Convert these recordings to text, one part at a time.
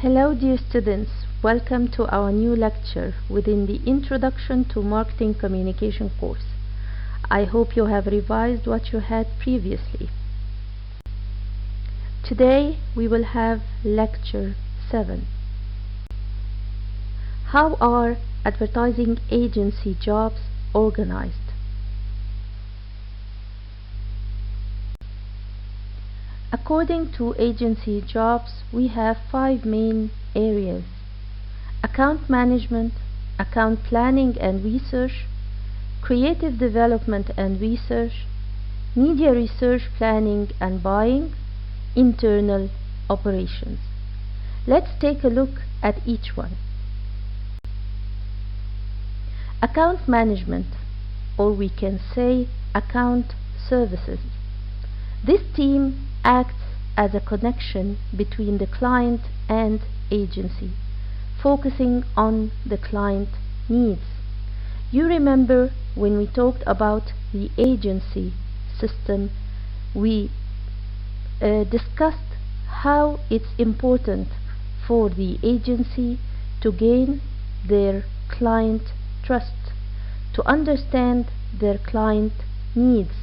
Hello dear students, welcome to our new lecture within the Introduction to Marketing Communication course. I hope you have revised what you had previously. Today we will have lecture 7. How are advertising agency jobs organized? According to agency jobs, we have 5 main areas: account management, account planning and research, creative development and research, media research planning and buying, internal operations. Let's take a look at each one. Account management, or we can say account services. This team acts as a connection between the client and agency, focusing on the client needs. You remember when we talked about the agency system, we discussed how it's important for the agency to gain their client trust, to understand their client needs,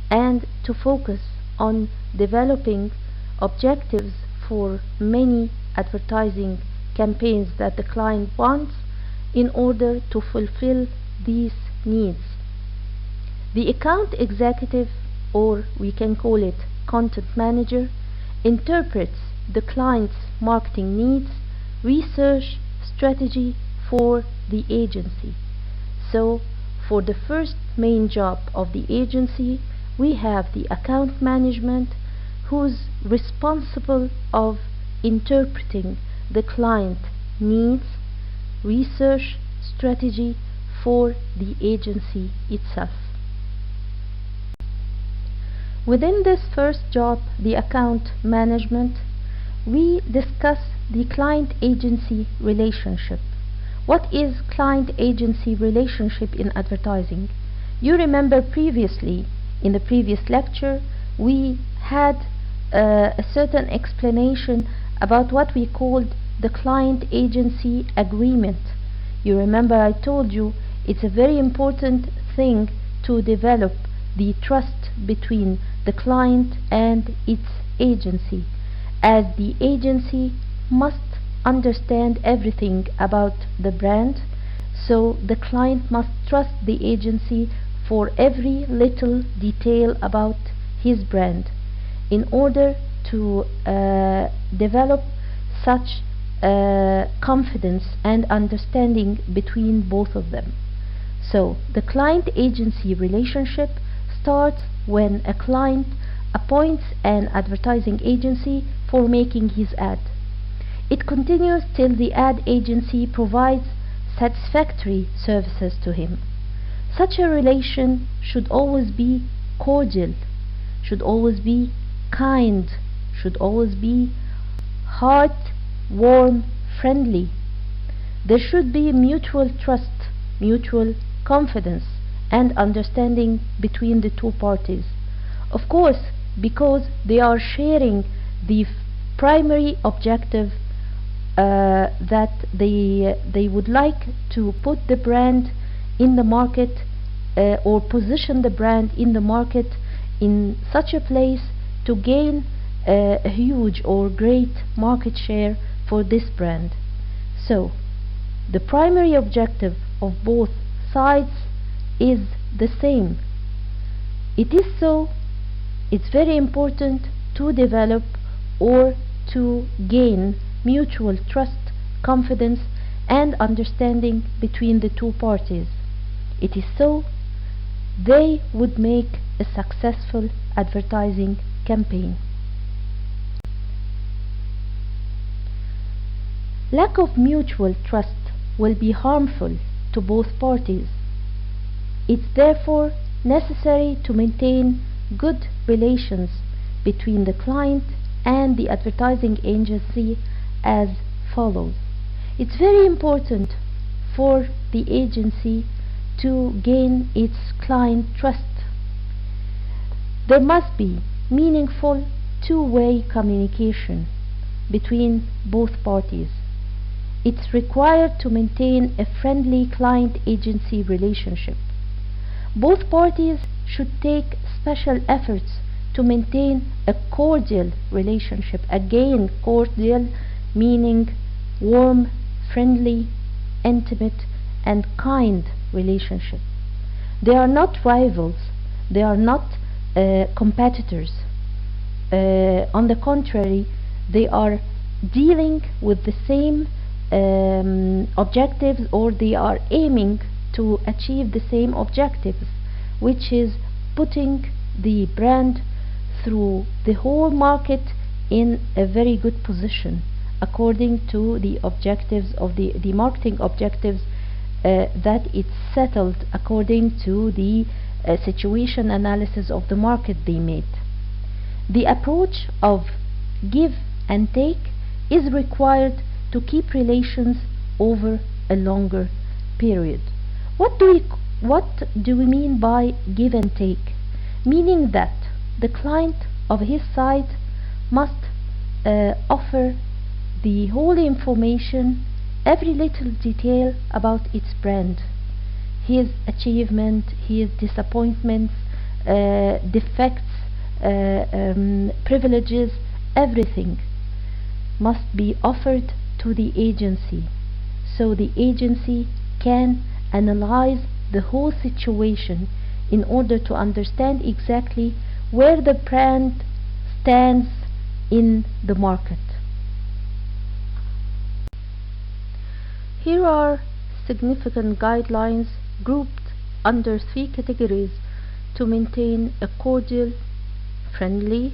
and to focus on developing objectives for many advertising campaigns that the client wants in order to fulfill these needs. The account executive, or we can call it content manager, interprets the client's marketing needs, research strategy for the agency. So for the first main job of the agency, we have the account management, who's responsible of interpreting the client needs, research strategy for the agency itself. Within this first job, the account management, we discuss the client-agency relationship. What is client-agency relationship in advertising? You remember previously, in the previous lecture, we had a certain explanation about what we called the client-agency agreement. You remember I told you it's a very important thing to develop the trust between the client and its agency, as the agency must understand everything about the brand, so the client must trust the agency for every little detail about his brand in order to develop such confidence and understanding between both of them. So the client-agency relationship starts when a client appoints an advertising agency for making his ad. It continues till the ad agency provides satisfactory services to him. Such a relation should always be cordial, should always be kind, should always be heart, warm, friendly. There should be mutual trust, mutual confidence and understanding between the two parties. Of course, because they are sharing the primary objective that they would like to put the brand in the market or position the brand in the market in such a place to gain a huge or great market share for this brand. So the primary objective of both sides is the same. It is so, it's very important to develop or to gain mutual trust, confidence and understanding between the two parties. It is so they would make a successful advertising campaign. Lack of mutual trust will be harmful to both parties. It's therefore necessary to maintain good relations between the client and the advertising agency as follows. It's very important for the agency to gain its client trust. There must be meaningful two-way communication between both parties. It's required to maintain a friendly client-agency relationship. Both parties should take special efforts to maintain a cordial relationship. Again, cordial meaning warm, friendly, intimate, and kind relationship. They are not rivals, they are not competitors. On the contrary, they are dealing with the same objectives, or they are aiming to achieve the same objectives, which is putting the brand through the whole market in a very good position according to the objectives of the marketing objectives that it's settled according to the situation analysis of the market they made. The approach of give and take is required to keep relations over a longer period. What do we mean by give and take? Meaning that the client of his side must offer the whole information, every little detail about its brand, his achievement, his disappointments, defects, privileges, everything must be offered to the agency, so the agency can analyze the whole situation in order to understand exactly where the brand stands in the market. Here are significant guidelines grouped under 3 categories to maintain a cordial, friendly,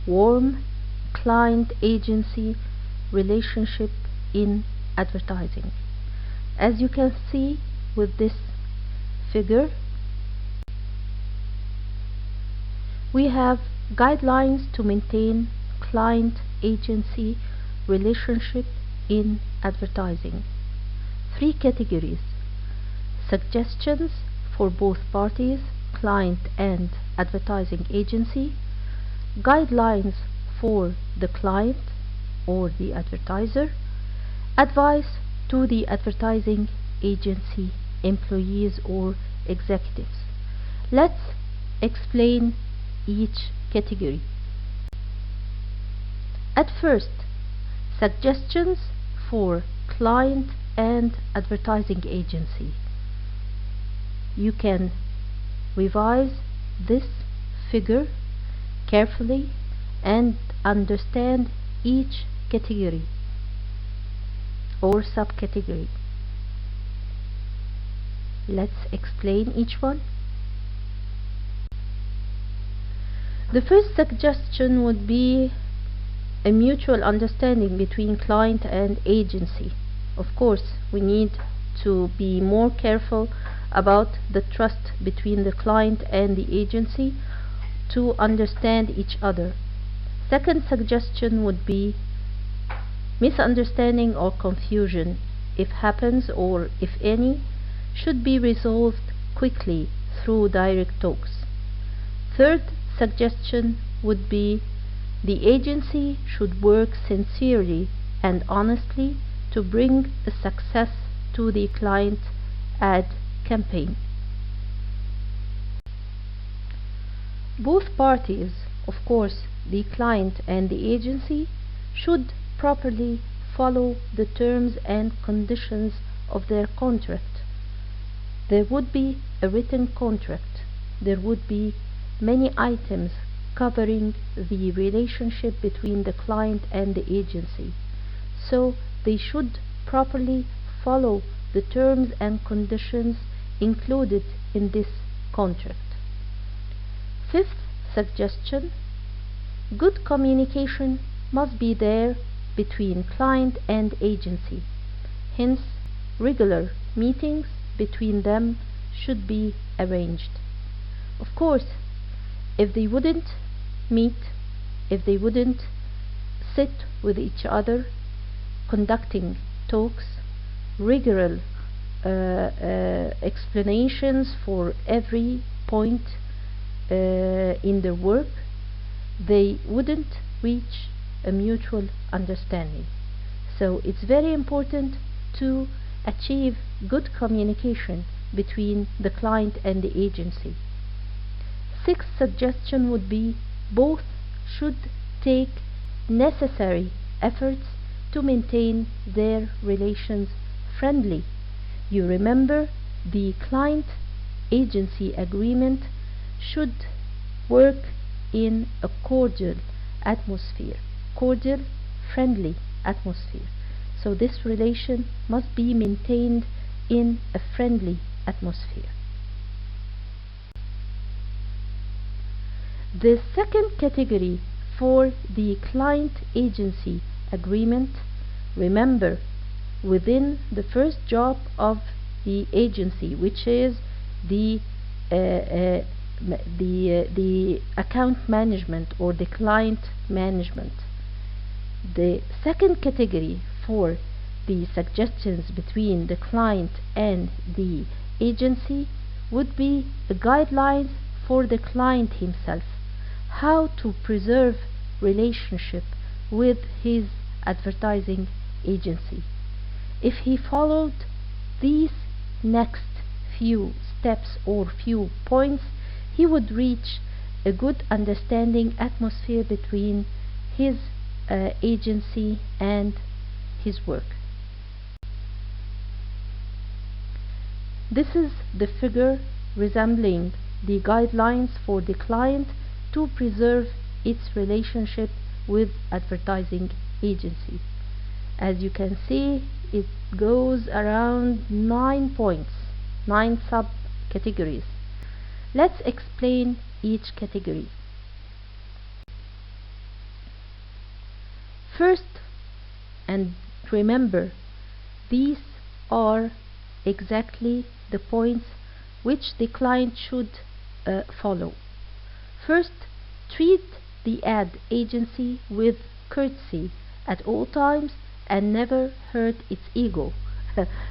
warm client-agency relationship in advertising. As you can see with this figure, we have guidelines to maintain client-agency relationship in advertising. 3 categories: suggestions for both parties, client and advertising agency; guidelines for the client or the advertiser; advice to the advertising agency employees or executives. Let's explain each category. At first, suggestions for client and advertising agency. You can revise this figure carefully and understand each category or subcategory. Let's explain each one. The first suggestion would be a mutual understanding between client and agency. Of course, we need to be more careful about the trust between the client and the agency to understand each other. Second suggestion would be misunderstanding or confusion, if happens or if any, should be resolved quickly through direct talks. Third suggestion would be the agency should work sincerely and honestly to bring a success to the client ad campaign. Both parties, of course, the client and the agency, should properly follow the terms and conditions of their contract. There would be a written contract. There would be many items covering the relationship between the client and the agency. So they should properly follow the terms and conditions included in this contract. Fifth suggestion: good communication must be there between client and agency. Hence, regular meetings between them should be arranged. Of course, if they wouldn't meet, if they wouldn't sit with each other, conducting talks, regular explanations for every point in their work, they wouldn't reach a mutual understanding. So it's very important to achieve good communication between the client and the agency. Sixth suggestion would be both should take necessary efforts to maintain their relations friendly. You remember the client agency agreement should work in a cordial atmosphere, cordial, friendly atmosphere. So this relation must be maintained in a friendly atmosphere. The second category for the client agency agreement, remember, within the first job of the agency, which is the account management or the client management. The second category for the suggestions between the client and the agency would be the guidelines for the client himself, how to preserve relationship with his advertising agency. If he followed these next few steps or few points, he would reach a good understanding atmosphere between his agency and his work. This is the figure resembling the guidelines for the client to preserve its relationship with advertising agency. As you can see, it goes around 9 points, 9 sub-categories. Let's explain each category. First, and remember, these are exactly the points which the client should follow. First, treat the ad agency with courtesy at all times and never hurt its ego.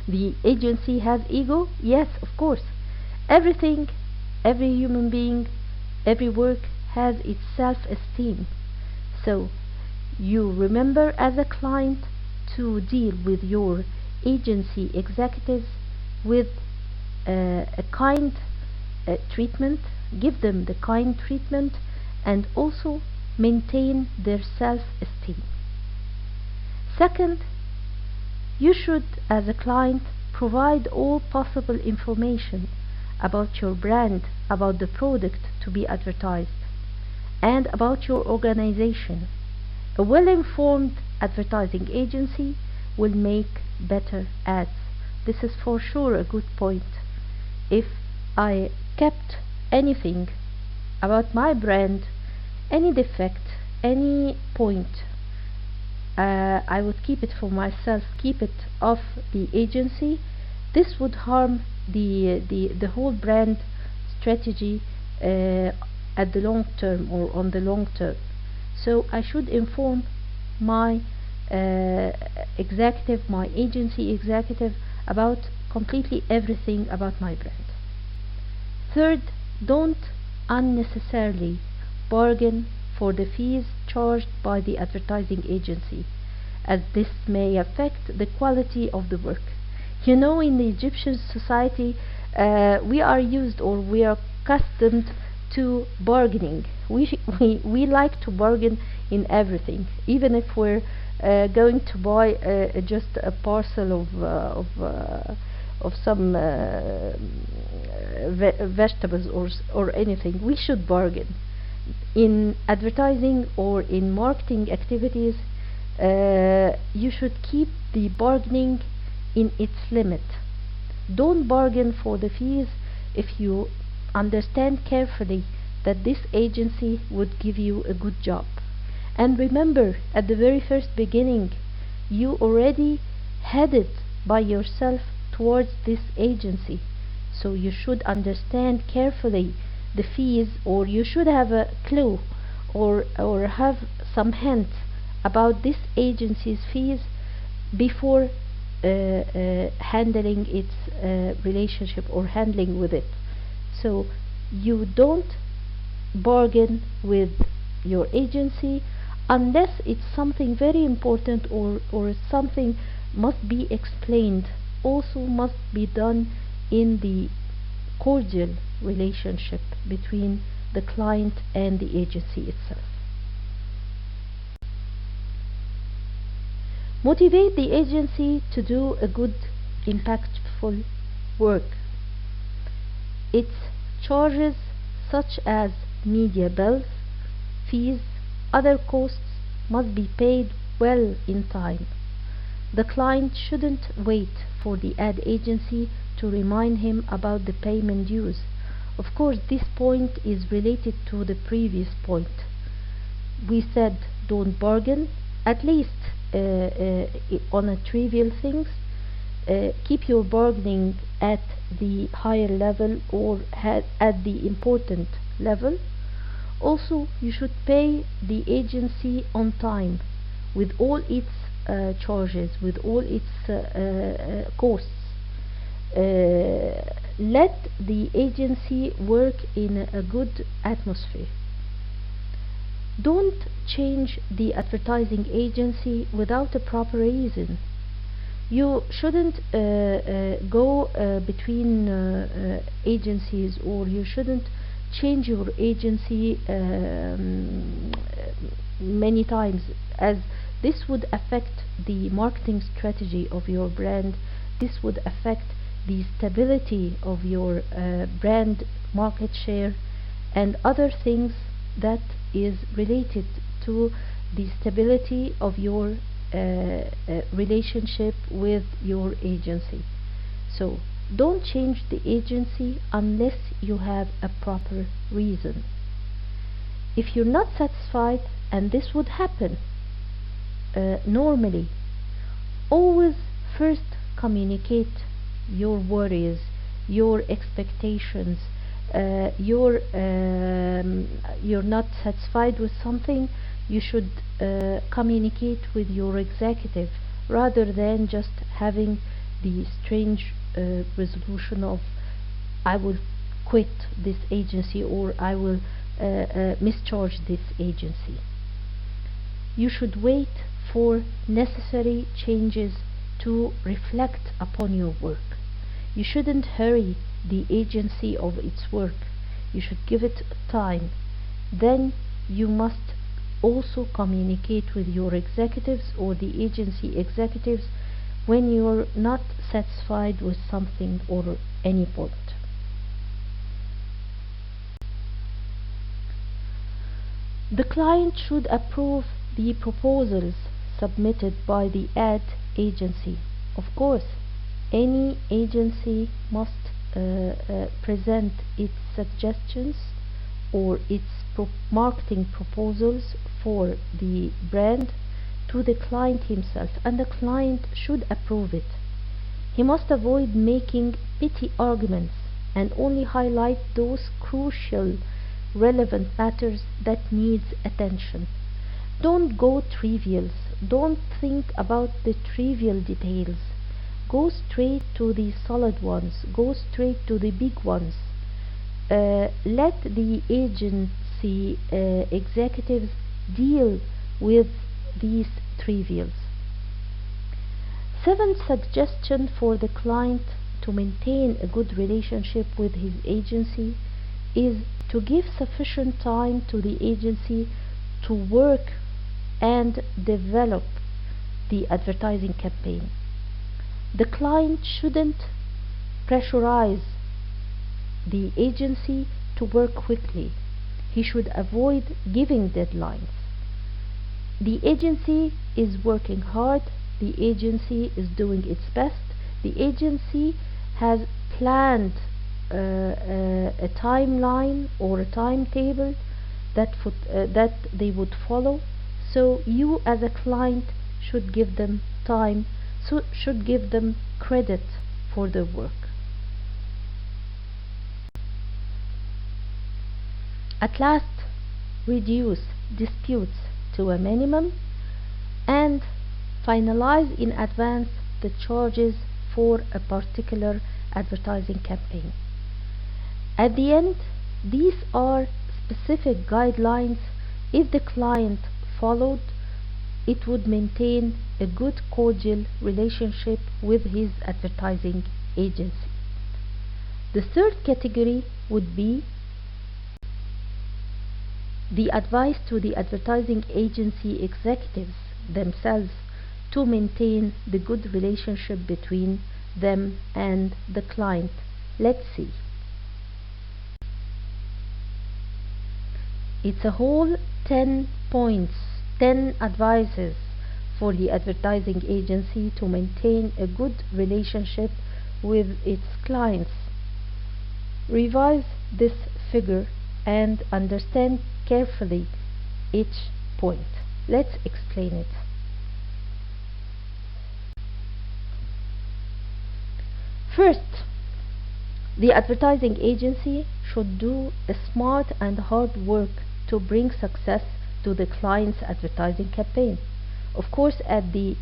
The agency has ego? Yes, of course. Everything, every human being, every work has its self-esteem. So you remember as a client to deal with your agency executives with a kind treatment, give them the kind treatment, and also maintain their self-esteem. Second, you should, as a client, provide all possible information about your brand, about the product to be advertised, and about your organization. A well-informed advertising agency will make better ads. This is for sure a good point. If I kept anything about my brand, any defect, any point, I would keep it for myself, keep it off the agency. This would harm the whole brand strategy at the long term or on the long term. So I should inform my executive, my agency executive, about completely everything about my brand. Third, don't unnecessarily bargain for the fees charged by the advertising agency, as this may affect the quality of the work. You know, in the Egyptian society, we are used, or we are accustomed to bargaining. We like to bargain in everything, even if we're going to buy just a parcel of some vegetables or anything. We should bargain. In advertising or in marketing activities, you should keep the bargaining in its limit. Don't bargain for the fees if you understand carefully that this agency would give you a good job. And remember, at the very first beginning, you already headed by yourself towards this agency, so you should understand carefully the fees, or you should have a clue or have some hint about this agency's fees before handling its relationship or handling with it. So you don't bargain with your agency unless it's something very important, or something must be explained, also must be done in the cordial relationship between the client and the agency itself. Motivate the agency to do a good, impactful work. Its charges, such as media bills, fees, other costs, must be paid well in time. The client shouldn't wait for the ad agency to remind him about the payment dues. Of course, this point is related to the previous point. We said don't bargain, at least on a trivial things. Keep your bargaining at the higher level, or at the important level. Also, you should pay the agency on time, with all its charges, with all its costs. Let the agency work in a good atmosphere. Don't change the advertising agency without a proper reason. You shouldn't go between agencies, or you shouldn't change your agency many times, as this would affect the marketing strategy of your brand. This would affect the stability of your brand market share, and other things that is related to the stability of your relationship with your agency. So don't change the agency unless you have a proper reason. If you're not satisfied, and this would happen normally, always first communicate your worries, your expectations. You're not satisfied with something, you should communicate with your executive, rather than just having the strange resolution of I will quit this agency, or I will mischarge this agency. You should wait for necessary changes to reflect upon your work. You shouldn't hurry the agency of its work. You should give it time. Then you must also communicate with your executives, or the agency executives, when you're not satisfied with something or any point. The client should approve the proposals submitted by the ad agency. Of course, any agency must present its suggestions, or its marketing proposals for the brand, to the client himself, and the client should approve it. He must avoid making petty arguments, and only highlight those crucial, relevant matters that needs attention. Don't go trivials. Don't think about the trivial details. Go straight to the solid ones. Go straight to the big ones. Let the agency executives deal with these trivials. Seventh suggestion for the client to maintain a good relationship with his agency is to give sufficient time to the agency to work and develop the advertising campaign. The client shouldn't pressurize the agency to work quickly. He should avoid giving deadlines. The agency is working hard, the agency is doing its best, the agency has planned a timeline or a timetable that they would follow. So you as a client should give them time, so should give them credit for their work. At last, reduce disputes to a minimum, and finalize in advance the charges for a particular advertising campaign. At the end, these are specific guidelines. If the client followed, it would maintain a good cordial relationship with his advertising agency. The third category would be the advice to the advertising agency executives themselves to maintain the good relationship between them and the client. Let's see. It's a whole 10 points, 10 advices for the advertising agency to maintain a good relationship with its clients. Revise this figure and understand carefully each point. Let's explain it. First, the advertising agency should do a smart and hard work to bring success to the client's advertising campaign. Of course, at the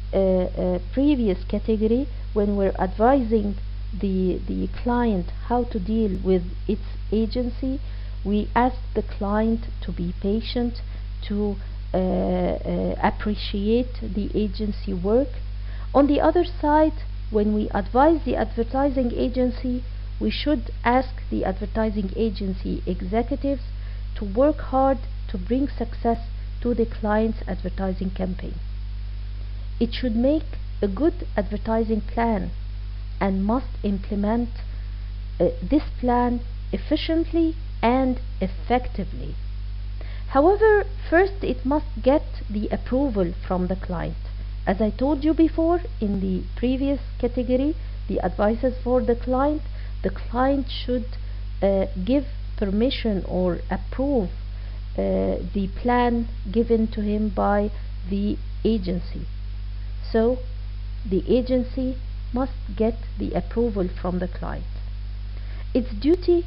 previous category, when we're advising the client how to deal with its agency, we ask the client to be patient, to appreciate the agency work. On the other side, when we advise the advertising agency, we should ask the advertising agency executives to work hard to bring success to the client's advertising campaign. It should make a good advertising plan and must implement this plan efficiently and effectively. However, first it must get the approval from the client. As I told you before in the previous category, the advices for the client should give permission or approve the plan given to him by the agency. So the agency must get the approval from the client. Its duty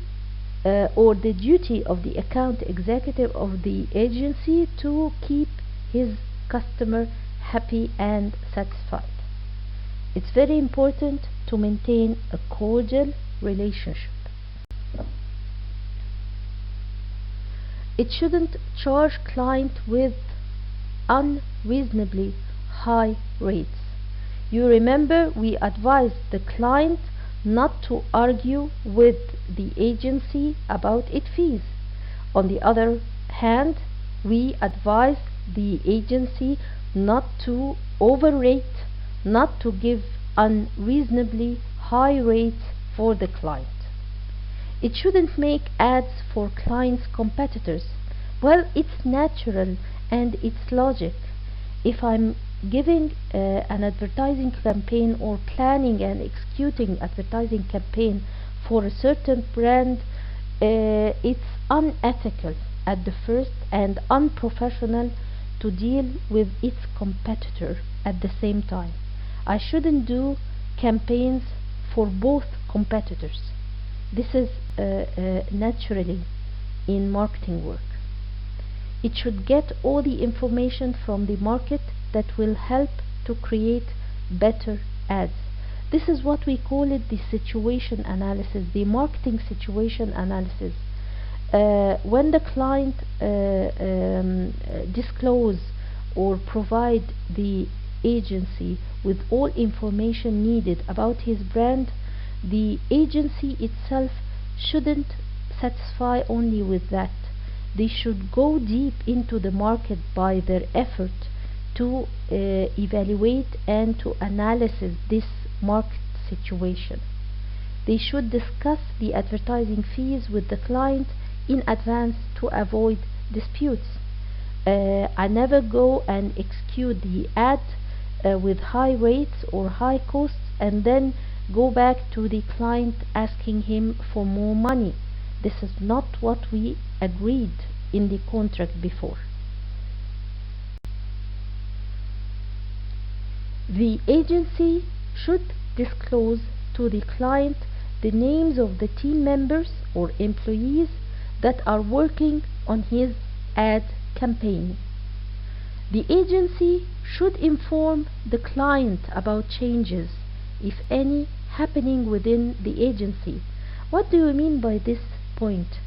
or the duty of the account executive of the agency to keep his customer happy and satisfied. It's very important to maintain a cordial relationship. It shouldn't charge client with unreasonably high rates. You remember we advised the client not to argue with the agency about its fees. On the other hand, we advised the agency not to overrate, not to give unreasonably high rates for the client. It shouldn't make ads for clients' competitors. Well, it's natural and it's logic. If I'm giving an advertising campaign or planning and executing advertising campaign for a certain brand, it's unethical at the first and unprofessional to deal with its competitor at the same time. I shouldn't do campaigns for both competitors. This is naturally in marketing work. It should get all the information from the market that will help to create better ads. This is what we call it the situation analysis, the marketing situation analysis. When the client disclose or provide the agency with all information needed about his brand, the agency itself shouldn't satisfy only with that. They should go deep into the market by their effort to evaluate and to analyze this market situation. They should discuss the advertising fees with the client in advance to avoid disputes. I never go and execute the ad with high rates or high costs and then go back to the client asking him for more money. This is not what we agreed in the contract before. The agency should disclose to the client the names of the team members or employees that are working on his ad campaign. The agency should inform the client about changes, if any, happening within the agency. What do you mean by this point?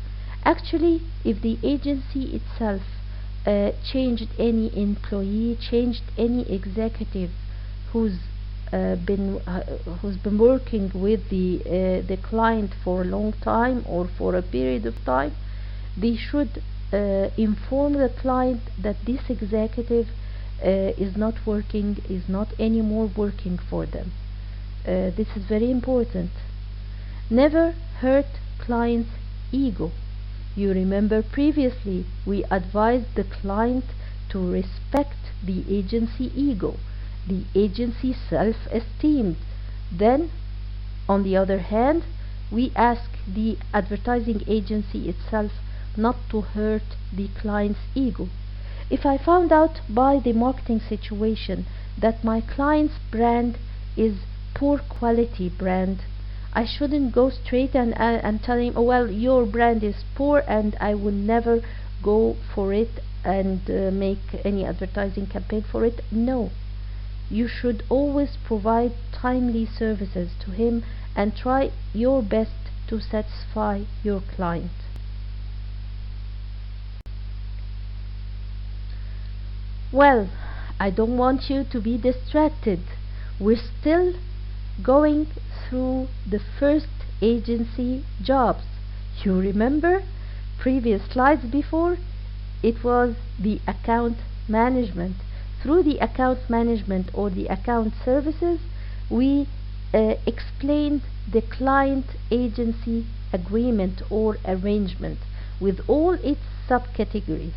Actually, if the agency itself changed any employee, changed any executive who's who's been working with the client for a long time or for a period of time, they should inform the client that this executive is not working, is not anymore working for them. This is very important. Never hurt client's ego. You remember previously we advised the client to respect the agency ego, the agency self-esteem. Then, on the other hand, we ask the advertising agency itself not to hurt the client's ego. If I found out by the marketing situation that my client's brand is poor quality brand, I shouldn't go straight and tell him, oh well, your brand is poor and I will never go for it and make any advertising campaign for it. No, you should always provide timely services to him and try your best to satisfy your client. Well, I don't want you to be distracted. We're still going through the first agency jobs. You remember previous slides before? It was the account management. Through the account management or the account services, we explained the client agency agreement or arrangement with all its subcategories.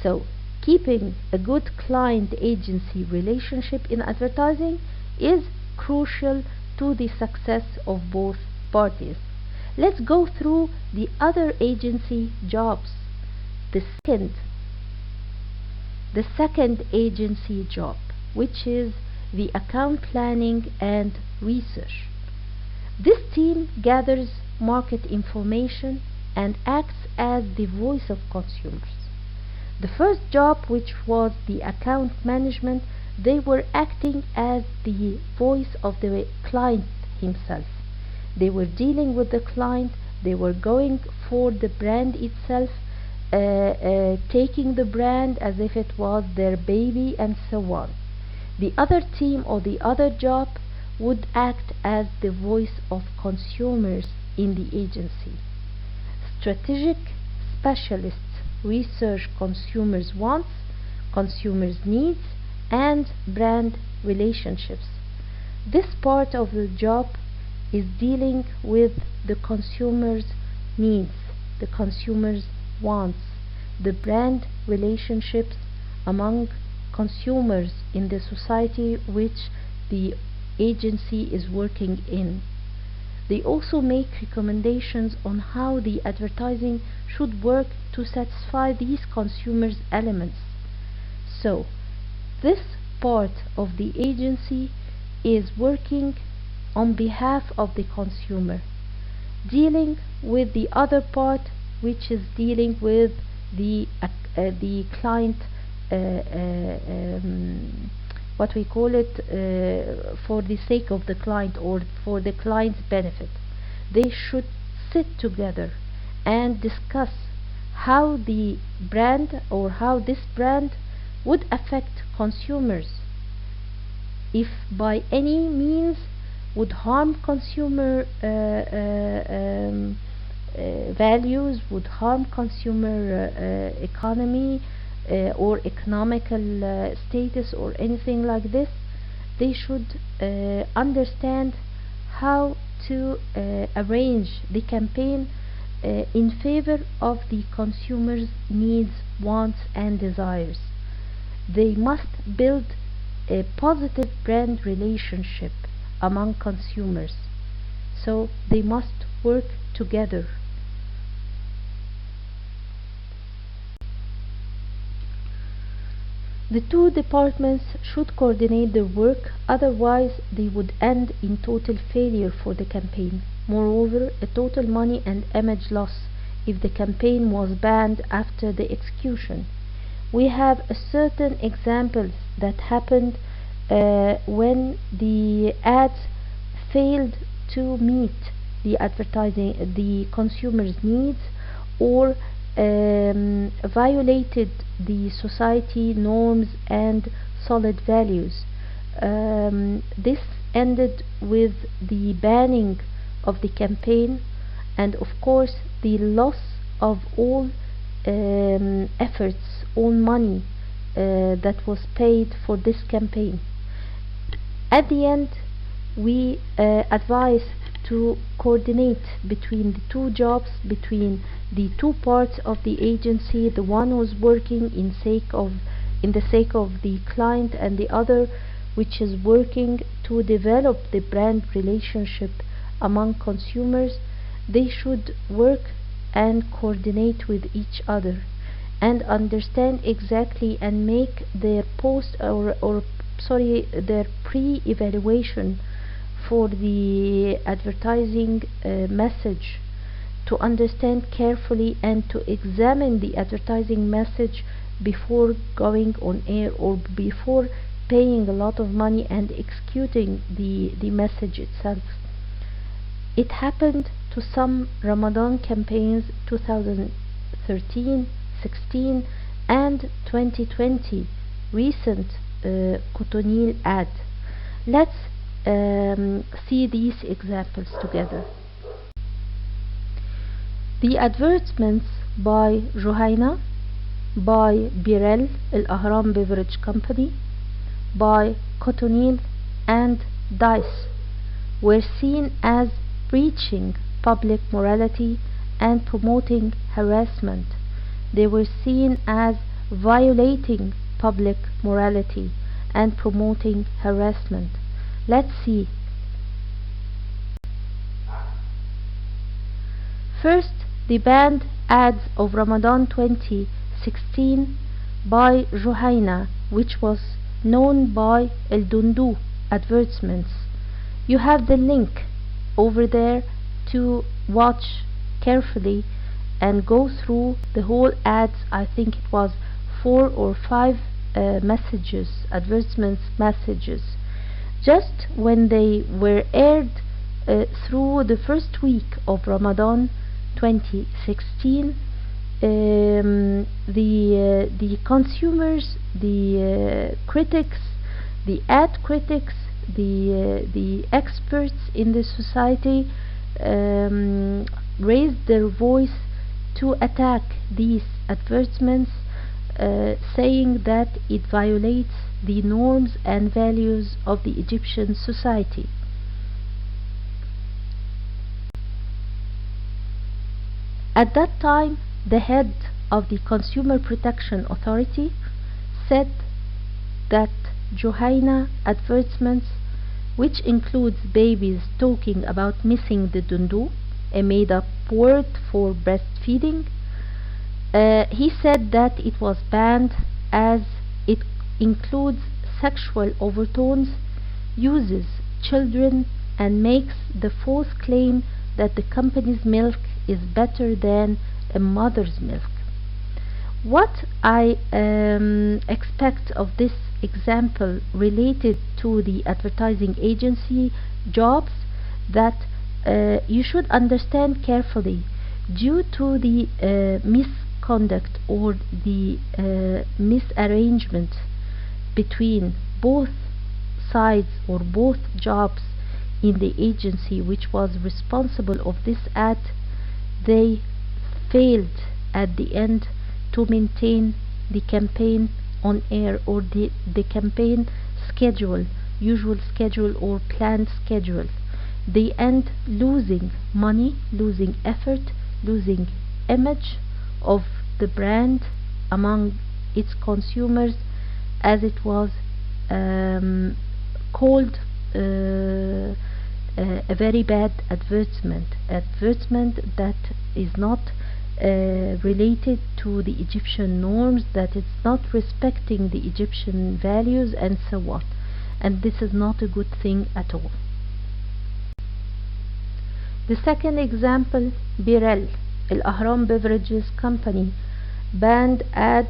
So, keeping a good client agency relationship in advertising is crucial to the success of both parties. Let's go through the other agency jobs. The second agency job, which is the account planning and research. This team gathers market information and acts as the voice of consumers. The first job, which was the account management, they were acting as the voice of the client himself. They were dealing with the client, they were going for the brand itself, taking the brand as if it was their baby and so on. The other team or the other job would act as the voice of consumers in the agency. Strategic specialists research consumers' wants, consumers' needs, and brand relationships. This part of the job is dealing with the consumer's needs, the consumer's wants, the brand relationships among consumers in the society which the agency is working in. They also make recommendations on how the advertising should work to satisfy these consumers' elements. So, this part of the agency is working on behalf of the consumer, dealing with the other part, which is dealing with the client, what we call it, for the sake of the client or for the client's benefit. They should sit together and discuss how the brand or how this brand would affect consumers, if by any means would harm consumer values, would harm consumer economy or economical status or anything like this. They should understand how to arrange the campaign in favor of the consumer's needs, wants and desires. They must build a positive brand relationship among consumers, so they must work together. The two departments should coordinate their work, otherwise they would end in total failure for the campaign. Moreover, a total money and image loss if the campaign was banned after the execution. We have a certain examples that happened when the ads failed to meet the consumer's needs, or violated the society norms and solid values. This ended with the banning of the campaign and of course the loss of all efforts, all money that was paid for this campaign. At the end, we advise to coordinate between the two jobs, between the two parts of the agency, the one who's working in the sake of the client and the other which is working to develop the brand relationship among consumers. They should work and coordinate with each other and understand exactly and make their their pre-evaluation for the advertising message, to understand carefully and to examine the advertising message before going on air or before paying a lot of money and executing the message itself. It happened to some Ramadan campaigns 2013, 16 and 2020 recent cotonil ad. Let's see these examples together. The advertisements by Gehan, by Birel Al-Ahram Beverage Company, by Cotonil and Dice were seen as breaching public morality and promoting harassment. They were seen as violating public morality and promoting harassment. Let's see. First, the banned ads of Ramadan 2016 by Gehan, which was known by El Dundu advertisements. You have the link over there to watch carefully and go through the whole ads. I think it was 4 or 5 messages, advertisements messages. Just when they were aired through the first week of Ramadan 2016, the consumers, the critics, the ad critics, the experts in the society raised their voice to attack these advertisements, saying that it violates the norms and values of the Egyptian society. At that time, the head of the Consumer Protection Authority said that Gehan advertisements, which includes babies talking about missing the dundu, a made-up word for breastfeeding, he said that it was banned as it includes sexual overtones, uses children, and makes the false claim that the company's milk is better than a mother's milk. What I expect of this example related to the advertising agency jobs, that you should understand carefully, due to the misconduct or the misarrangement between both sides or both jobs in the agency which was responsible of this ad, they failed at the end to maintain the campaign on air, or the campaign schedule, usual schedule or planned schedule. They end losing money, losing effort, losing image of the brand among its consumers, as it was called a very bad advertisement that is not related to the Egyptian norms, that it's not respecting the Egyptian values and so on, and this is not a good thing at all. The second example, Birel Al-Ahram Beverages Company, banned ad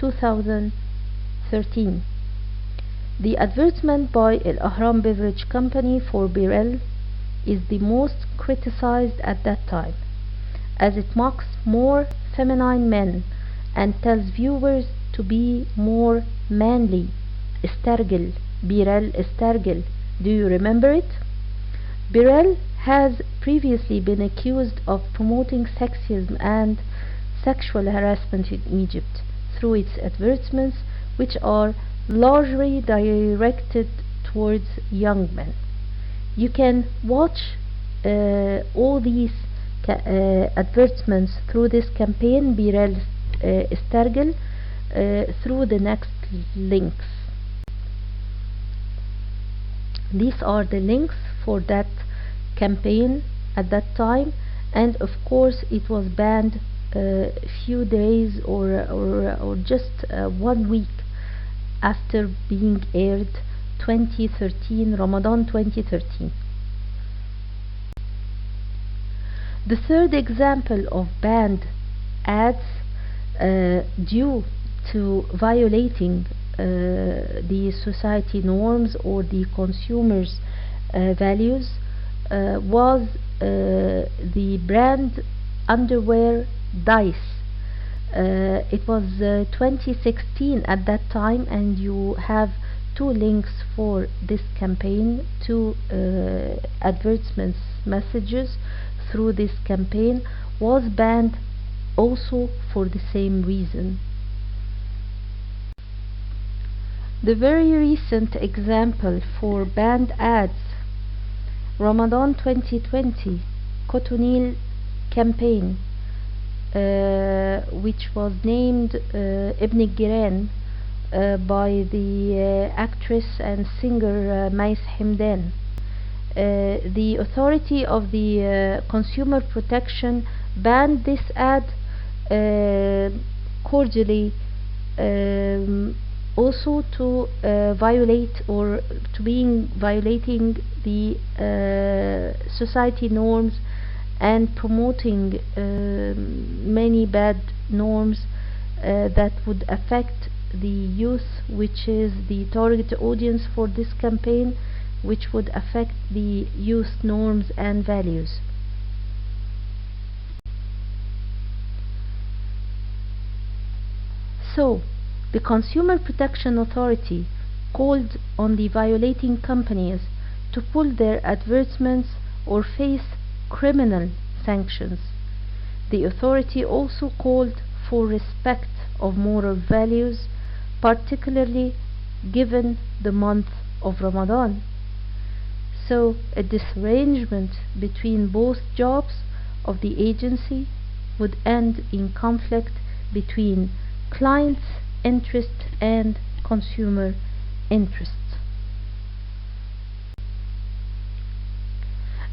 2013. The advertisement by Al-Ahram Beverage Company for Birel is the most criticized at that time, as it mocks more feminine men and tells viewers to be more manly. استرجل, Birel استرجل. Do you remember it? Birel has previously been accused of promoting sexism and sexual harassment in Egypt through its advertisements, which are largely directed towards young men. You can watch all these advertisements through this campaign, Birel استرجل, through the next links. These are the links for that campaign at that time, and of course it was banned a few days or just 1 week after being aired, 2013, Ramadan 2013. The third example of banned ads due to violating the society norms or the consumers' values was the brand underwear Dice. It was 2016 at that time, and you have 2 links for this campaign, 2 advertisements messages through this campaign. Was banned also for the same reason. The very recent example for banned ads, Ramadan 2020 Cotonil campaign, which was named Ibn Giran by the actress and singer Mais Hemdan. The authority of the consumer protection banned this ad cordially, also to violate or to being violating the society norms and promoting many bad norms that would affect the youth, which is the target audience for this campaign, which would affect the youth norms and values. So, the Consumer Protection Authority called on the violating companies to pull their advertisements or face criminal sanctions. The authority also called for respect of moral values, particularly given the month of Ramadan. So, a disarrangement between both jobs of the agency would end in conflict between clients' interest and consumer interests.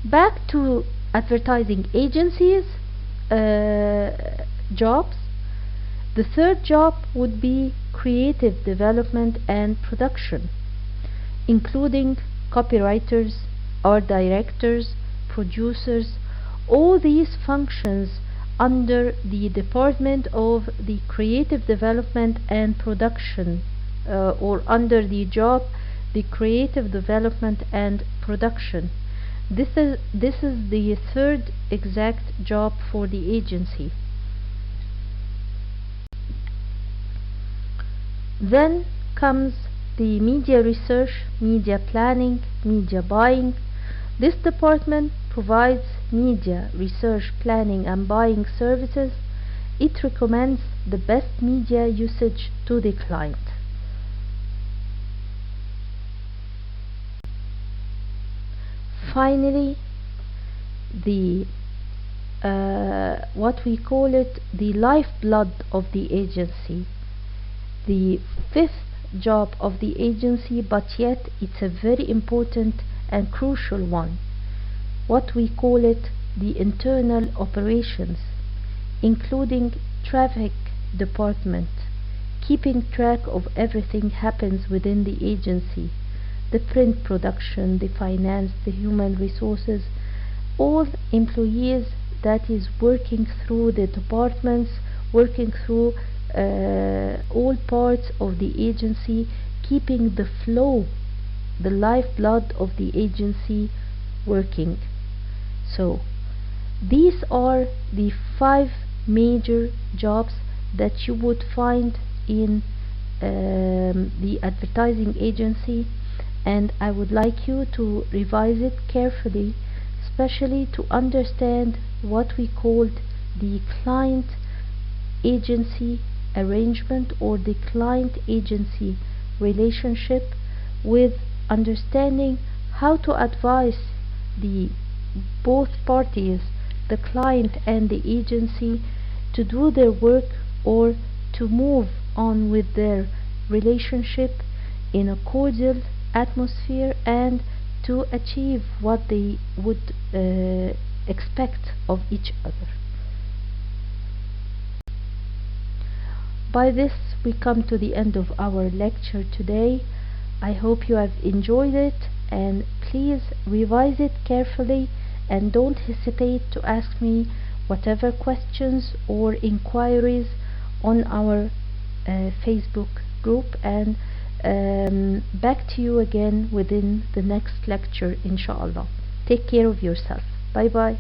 Back to advertising agencies jobs. The third job would be creative development and production, including copywriters, art directors, producers. All these functions under the Department of the Creative Development and Production, or under the job the Creative Development and Production. This is the third exact job for the agency. Then comes the media research, media planning, media buying. This department provides media research, planning and buying services. It recommends the best media usage to the client. Finally, the what we call it, the lifeblood of the agency, the fifth job of the agency, but yet it's a very important and crucial one. What we call it, the internal operations, including traffic department, keeping track of everything happens within the agency, the print production, the finance, the human resources, all employees that is working through the departments, working through all parts of the agency, keeping the flow, the lifeblood of the agency working. So these are the 5 major jobs that you would find in the advertising agency, and I would like you to revise it carefully, especially to understand what we called the client agency arrangement or the client agency relationship, with understanding how to advise the both parties, the client and the agency, to do their work or to move on with their relationship in a cordial atmosphere and to achieve what they would expect of each other. By this, we come to the end of our lecture today. I hope you have enjoyed it, and please revise it carefully and don't hesitate to ask me whatever questions or inquiries on our Facebook group, and back to you again within the next lecture, inshallah. Take care of yourself. Bye bye.